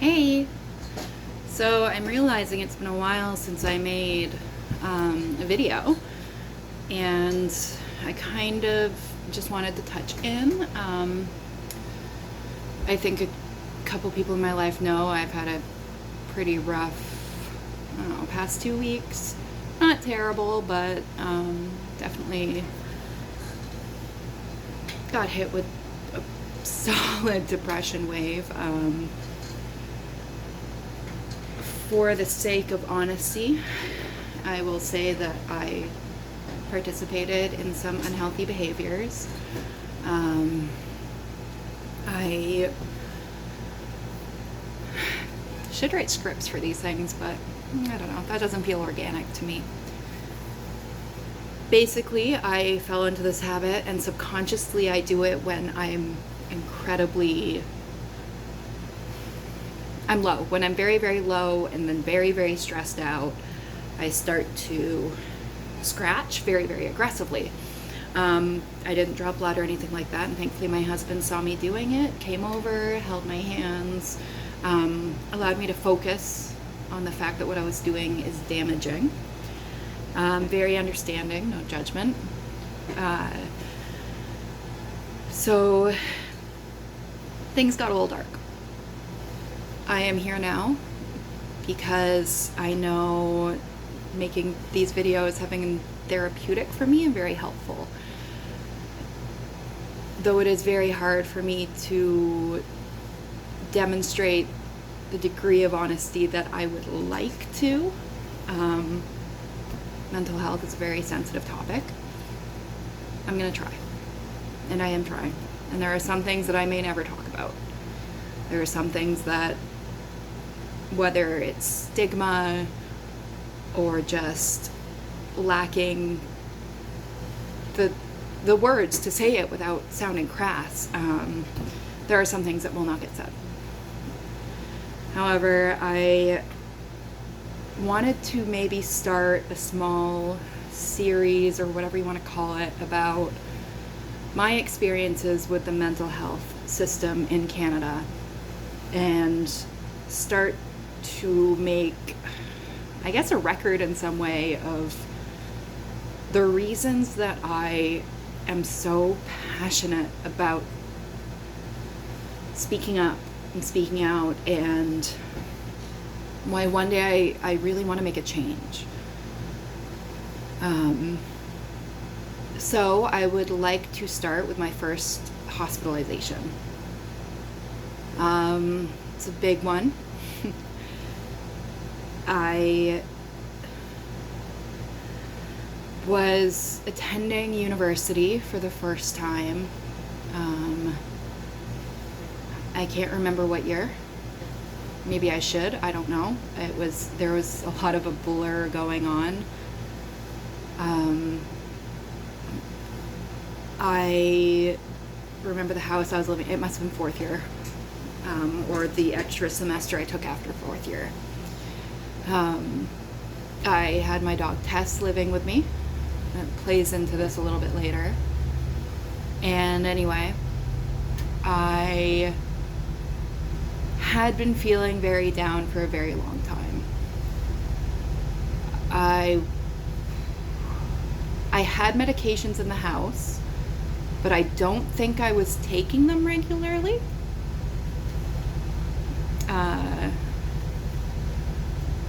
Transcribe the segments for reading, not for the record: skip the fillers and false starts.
Hey, so I'm realizing it's been a while since I made a video, and I kind of just wanted to touch in. I think a couple people in my life know I've had a pretty rough, I don't know, past 2 weeks. Not terrible, but definitely got hit with a solid depression wave. For the sake of honesty, I will say that I participated in some unhealthy behaviors. I should write scripts for these things, but I don't know, that doesn't feel organic to me. Basically, I fell into this habit, and subconsciously I do it when I'm low. When I'm very, very low and then very, very stressed out, I start to scratch very, very aggressively. I didn't draw blood or anything like that, and thankfully my husband saw me doing it, came over, held my hands, allowed me to focus on the fact that what I was doing is damaging. Very understanding, no judgment. So things got a little dark. I am here now because I know making these videos, having therapeutic for me, and very helpful. Though it is very hard for me to demonstrate the degree of honesty that I would like to. Mental health is a very sensitive topic. I'm gonna try, and I am trying. And there are some things that I may never talk about. There are some things that, whether it's stigma or just lacking the words to say it without sounding crass, there are some things that will not get said. However, I wanted to maybe start a small series, or whatever you want to call it, about my experiences with the mental health system in Canada, and start to make, I guess, a record in some way of the reasons that I am so passionate about speaking up and speaking out, and why one day I really want to make a change. So I would like to start with my first hospitalization. It's a big one. I was attending university for the first time. I can't remember what year. Maybe I should. I don't know. There was a lot of a blur going on. I remember the house I was living. It must have been fourth year, or the extra semester I took after fourth year. I had my dog Tess living with me. It plays into this a little bit later. And anyway, I had been feeling very down for a very long time. I had medications in the house, but I don't think I was taking them regularly.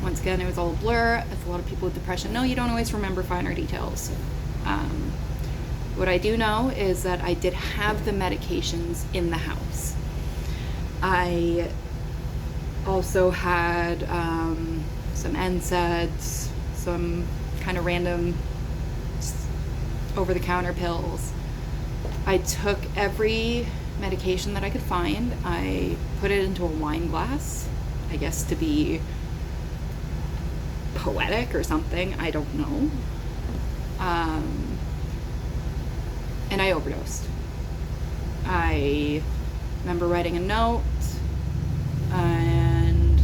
Once again, it was all a blur. As a lot of people with depression know, you don't always remember finer details. What I do know is that I did have the medications in the house. I also had some NSAIDs, some kind of random over-the-counter pills. I took every medication that I could find. I put it into a wine glass, I guess to be poetic or something, I don't know. And I overdosed. I remember writing a note, and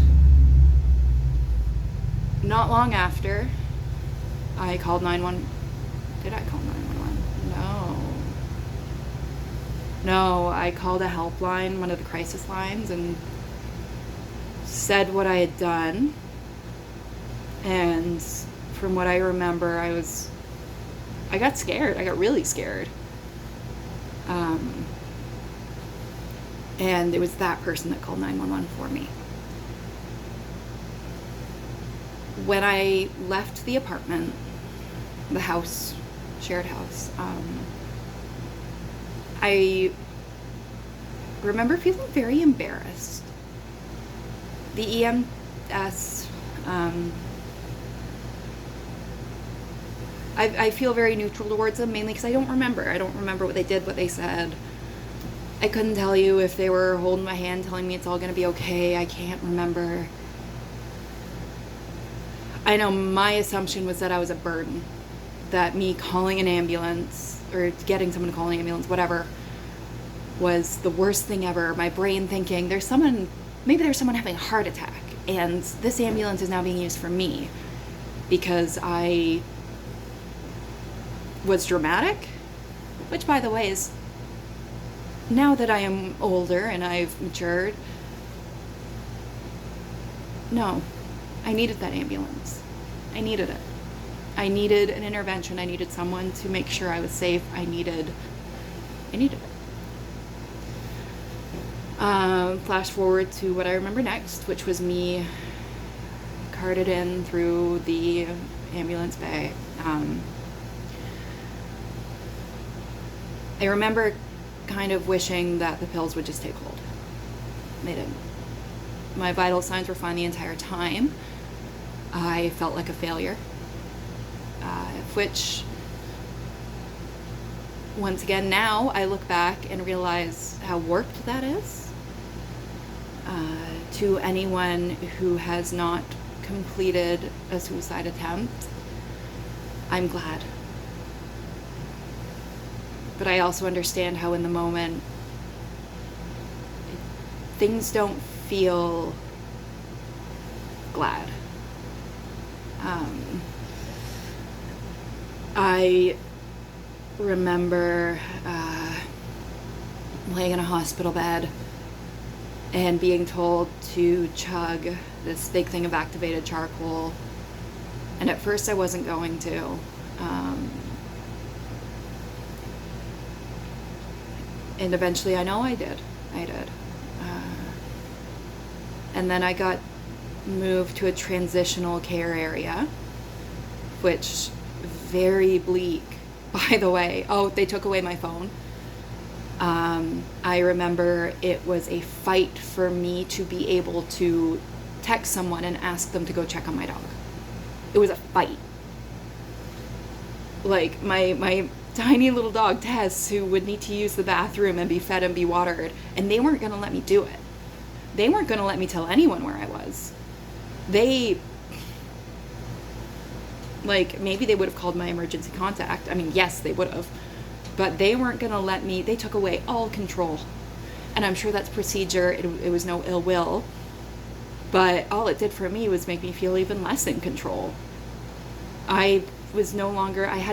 not long after, I called 911. Did I call 911? No, I called a helpline, one of the crisis lines, and said what I had done, and from what I remember, I got scared. I got really scared. And it was that person that called 911 for me. When I left the apartment, the house, shared house, I remember feeling very embarrassed. The EMS, I feel very neutral towards them, mainly because I don't remember. I don't remember what they did, what they said. I couldn't tell you if they were holding my hand, telling me it's all going to be okay. I can't remember. I know my assumption was that I was a burden, that me calling an ambulance or getting someone to call an ambulance, whatever, was the worst thing ever. My brain thinking, maybe there's someone having a heart attack, and this ambulance is now being used for me because I was dramatic, which, by the way, is, now that I am older and I've matured, no, I needed that ambulance. I needed it. I needed an intervention. I needed someone to make sure I was safe. I needed it. Flash forward to what I remember next, which was me carted in through the ambulance bay. I remember kind of wishing that the pills would just take hold. They didn't. My vital signs were fine the entire time. I felt like a failure, which, once again, now I look back and realize how warped that is. To anyone who has not completed a suicide attempt, I'm glad. But I also understand how in the moment things don't feel glad. I remember laying in a hospital bed and being told to chug this big thing of activated charcoal. And at first I wasn't going to. And eventually I know I did. And then I got moved to a transitional care area, which very bleak, by the way. Oh, they took away my phone. I remember it was a fight for me to be able to text someone and ask them to go check on my dog. It was a fight. Like my tiny little dog, Tess, who would need to use the bathroom and be fed and be watered, and they weren't going to let me do it. They weren't going to let me tell anyone where I was. Maybe they would have called my emergency contact. I mean, yes, they would have. But they weren't going to let me. They took away all control. And I'm sure that's procedure. It was no ill will. But all it did for me was make me feel even less in control. I had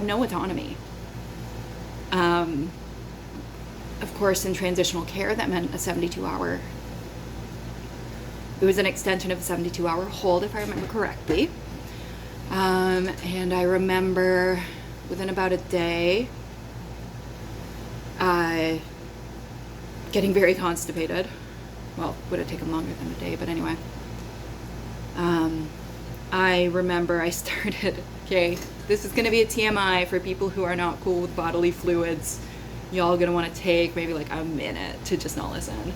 no autonomy. Of course, in transitional care, that meant a 72-hour. It was an extension of a 72-hour hold, if I remember correctly. And I remember within about a day, getting very constipated. Well, would have taken longer than a day, but anyway. I remember I started, okay, this is going to be a TMI for people who are not cool with bodily fluids. Y'all going to want to take maybe like a minute to just not listen.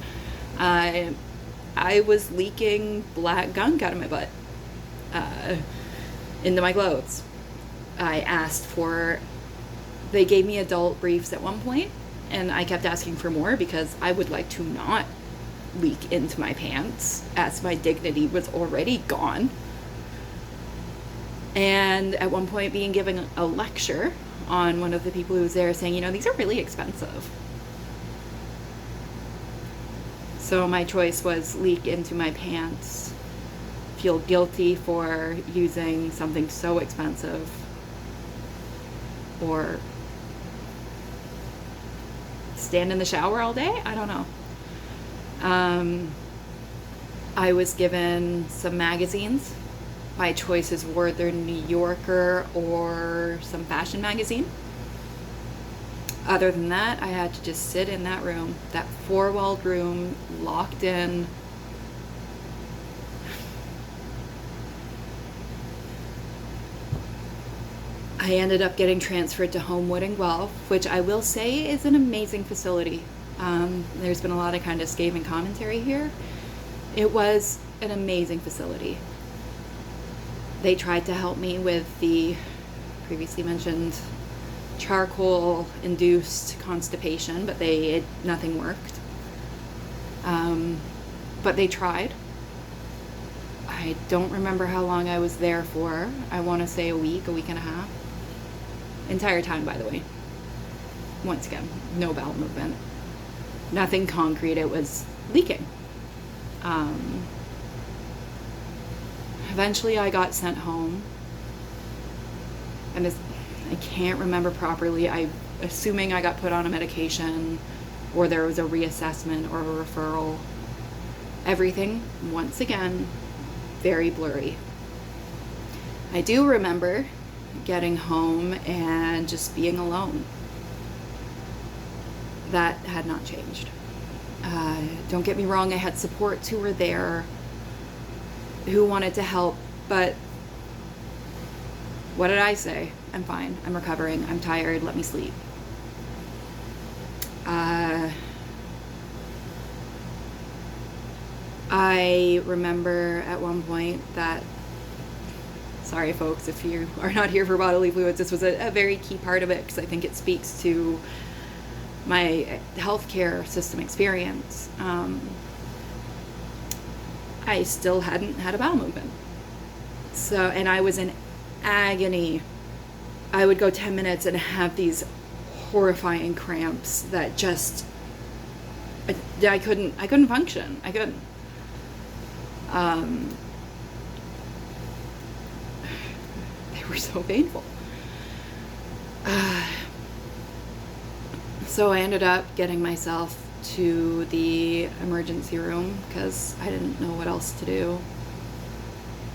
I was leaking black gunk out of my butt, into my clothes. They gave me adult briefs at one point, and I kept asking for more because I would like to not leak into my pants, as my dignity was already gone. And at one point being given a lecture on one of the people who was there, saying, these are really expensive. So my choice was leak into my pants, feel guilty for using something so expensive, or stand in the shower all day. I don't know. I was given some magazines. My choices were the New Yorker or some fashion magazine. Other than that, I had to just sit in that room, that four-walled room, locked in. I ended up getting transferred to Homewood in Guelph, which I will say is an amazing facility. There's been a lot of kind of scathing commentary here. It was an amazing facility. They tried to help me with the previously mentioned charcoal-induced constipation, but nothing worked. But they tried. I don't remember how long I was there for. I want to say a week and a half. Entire time, by the way. Once again, no bowel movement. Nothing concrete. It was leaking. Eventually I got sent home. And I can't remember properly. I'm assuming I got put on a medication or there was a reassessment or a referral. Everything, once again, very blurry. I do remember getting home and just being alone. That had not changed. Don't get me wrong, I had supports who were there, who wanted to help, but what did I say? I'm fine, I'm recovering, I'm tired, let me sleep. I remember at one point that, sorry folks if you are not here for bodily fluids, this was a very key part of it because I think it speaks to my healthcare system experience. I still hadn't had a bowel movement. So, and I was in agony. I would go 10 minutes and have these horrifying cramps that just, I couldn't function. I couldn't. They were so painful. So I ended up getting myself to the emergency room because I didn't know what else to do.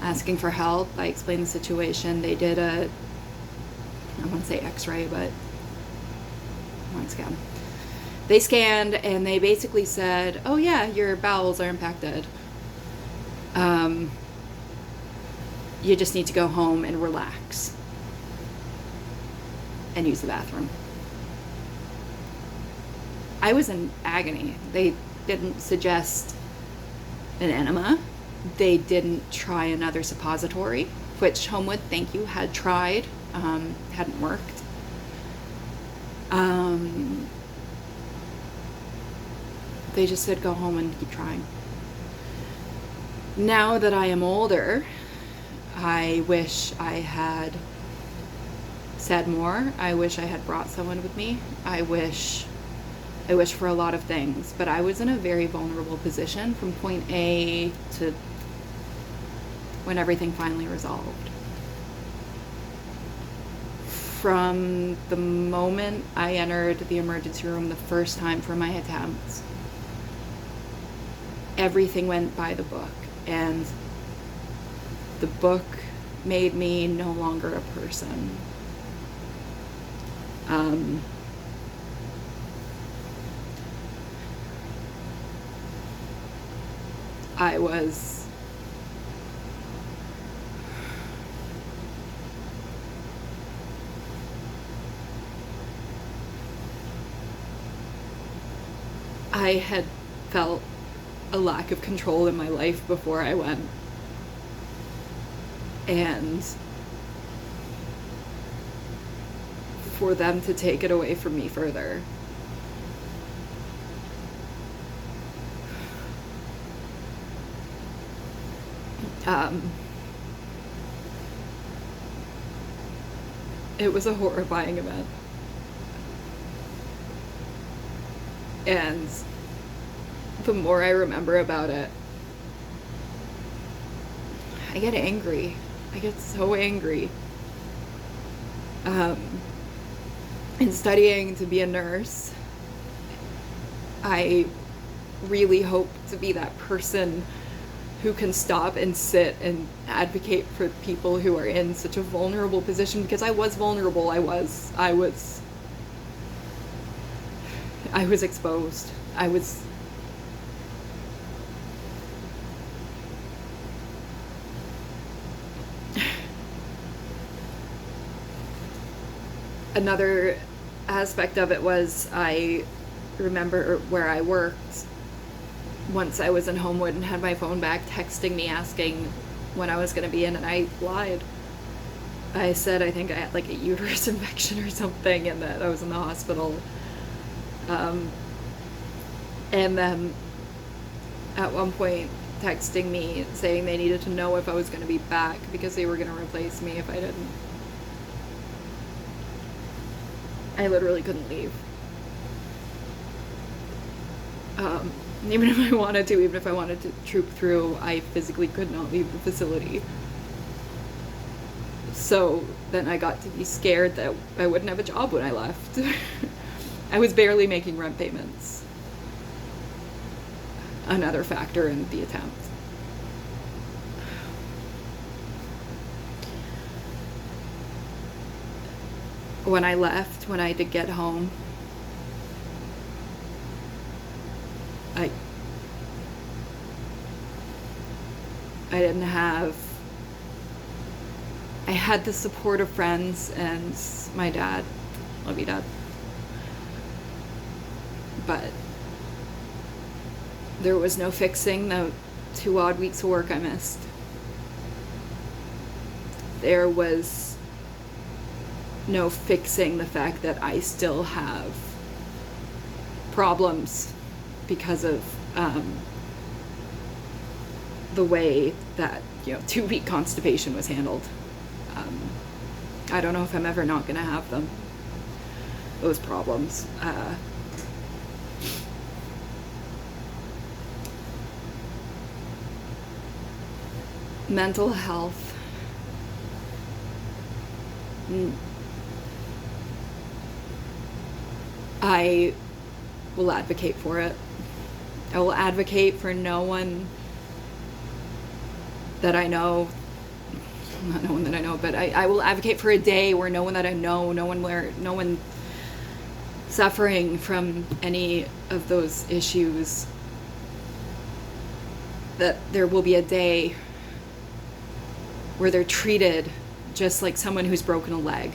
Asking for help, I explained the situation. They did I wouldn't say x-ray, but once again, they scanned and they basically said, oh yeah, your bowels are impacted. You just need to go home and relax and use the bathroom. I was in agony. They didn't suggest an enema. They didn't try another suppository, which Homewood, thank you, had tried. Hadn't worked. They just said go home and keep trying. Now that I am older, I wish I had said more. I wish I had brought someone with me. I wish for a lot of things, but I was in a very vulnerable position from point A to when everything finally resolved. From the moment I entered the emergency room the first time for my attempts, everything went by the book, and the book made me no longer a person. I had felt a lack of control in my life before I went. And for them to take it away from me further, it was a horrifying event. And the more I remember about it, I get angry. I get so angry. In studying to be a nurse, I really hope to be that person who can stop and sit and advocate for people who are in such a vulnerable position, because I was vulnerable. I was exposed. Another aspect of it was, I remember where I worked, once I was in Homewood and had my phone back, texting me asking when I was going to be in, and I lied. I said I think I had like a uterus infection or something, and that I was in the hospital. And then at one point texting me saying they needed to know if I was going to be back because they were going to replace me if I didn't. I literally couldn't leave. Even if I wanted to, even if I wanted to troop through, I physically could not leave the facility. So then I got to be scared that I wouldn't have a job when I left. I was barely making rent payments. Another factor in the attempt. When I left, when I did get home, I had the support of friends and my dad. Love you, Dad. But there was no fixing the 2 odd weeks of work I missed. There was no fixing the fact that I still have problems because of the way that 2-week constipation was handled. I don't know if I'm ever not gonna have them, those problems. Mental health. I will advocate for it. I will advocate for no one that I know, not no one that I know, but I will advocate for a day where no one that I know, no one suffering from any of those issues, that there will be a day where they're treated just like someone who's broken a leg.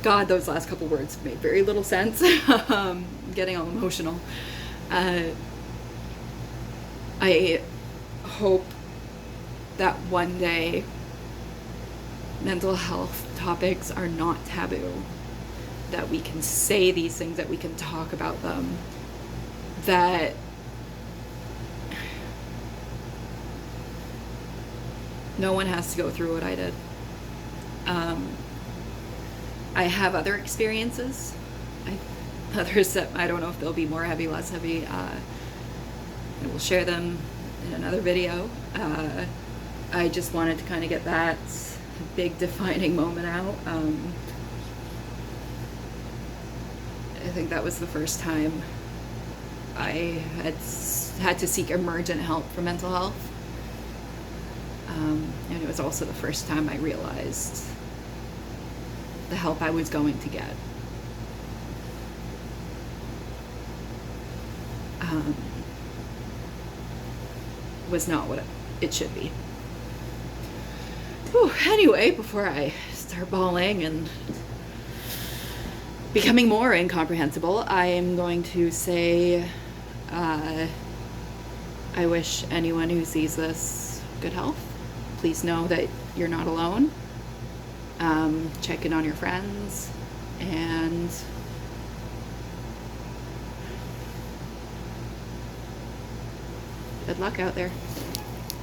God, those last couple words made very little sense. I'm getting all emotional. I hope that one day mental health topics are not taboo, that we can say these things, that we can talk about them, that no one has to go through what I did. I have other experiences, others that I don't know if they'll be more heavy, less heavy. I will share them in another video. I just wanted to kind of get that big defining moment out. I think that was the first time I had to seek emergent help for mental health. And it was also the first time I realized the help I was going to get. Was not what it should be. Whew. Anyway, before I start bawling and becoming more incomprehensible, I am going to say I wish anyone who sees this good health. Please know that you're not alone. Check in on your friends, and good luck out there.